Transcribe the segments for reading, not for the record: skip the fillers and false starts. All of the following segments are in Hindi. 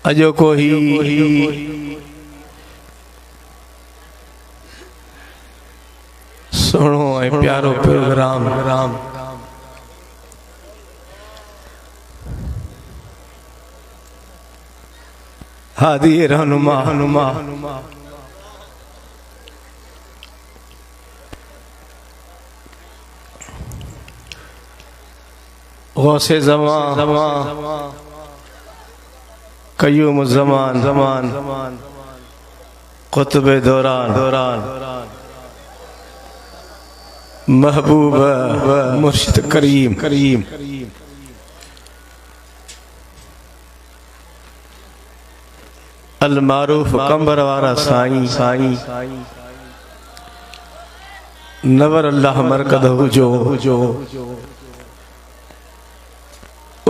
अजो को ही सुनो ऐं प्यारो प्रोग्राम हादी रहनुमा गौसे ज़मान कयूम ज़मान क़ुतबे दौरान महबूब मुर्शिद करीम अल मारूफ कंबर वारा साईं नवर अल्लाह मरकद हुजो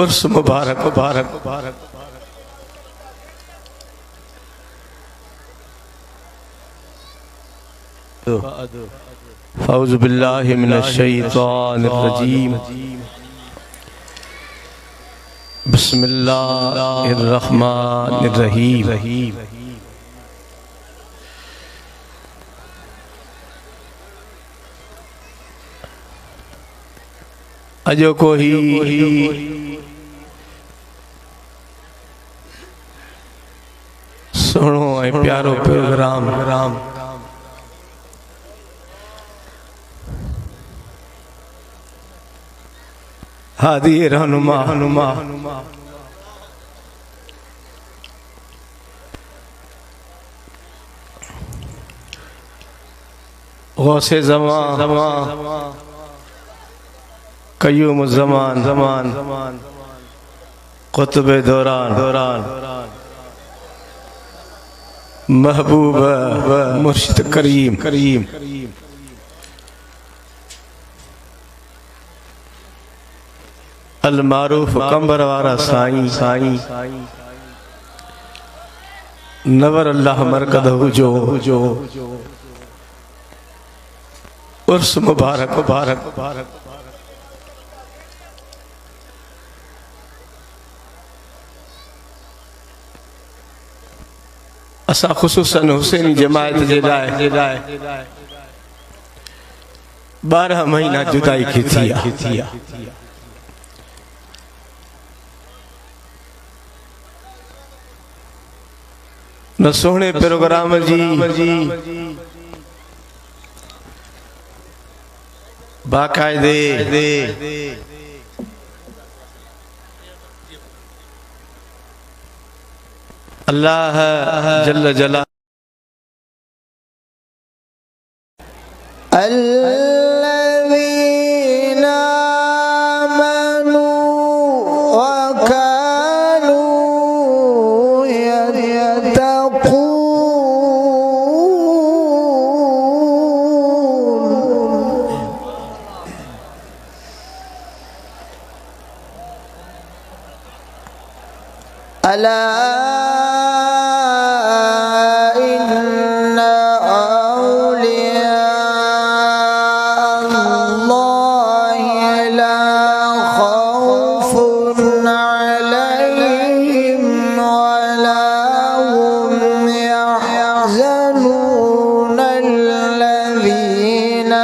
उर्स मुबारक फ़ौज़ु बिल्लाहि मिनश शैतानिर रजीम बिस्मिल्लाहिर रहमानिर रहीम। अजो को ही सुनो ऐं प्यारो प्रोग्राम हादी रहनुमा गौसे ज़मान कयूम ज़मान क़ुतबे दौरान महबूब मुर्शिद करीम अल मारूफ कंबर वारा साईं नवर अल्लाह मरकद हुजो उर्स मुबारक असा खुसूसन हुसैनी जमायत जे लाइ 12 महीना जुदाई की थिया न सोहणे प्रोग्राम जी बाकायदे अल्लाह जल्ल जला अला इन्ना औलिया अल्लाहि ला खौफुन अलैहिम वला हुम यहज़नून अल्लज़ीना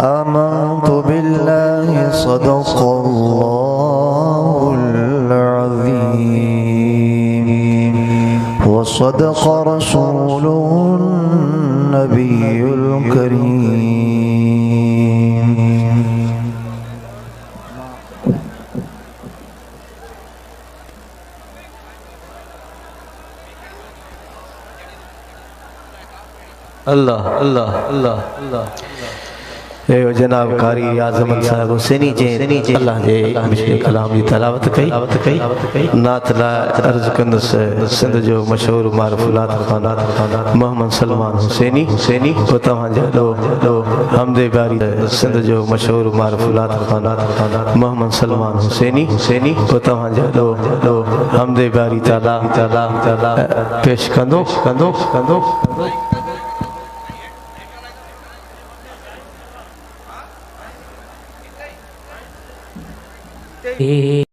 आमन्तु बिल्लाहि सदक़ल्लाहुल अज़ीम व सदक़ रसूलुन नबियुल करीम। अल्लाह अल्लाह अल्लाह अल्लाह जनाब कारी आज़म साहब हुसैनी जे अल्लाह जे पिछले कलाम जी तलावत कई नात ला अर्ज कंदस सिंध जो मशहूर मारफुलात मोहम्मद सलमान हुसैनी वो तव्हां जा हमदे बारी सिंध जो मशहूर मारफुलात मोहम्मद सलमान हुसैनी वो तव्हां जा हमदे बारी ताला पेश कंदो।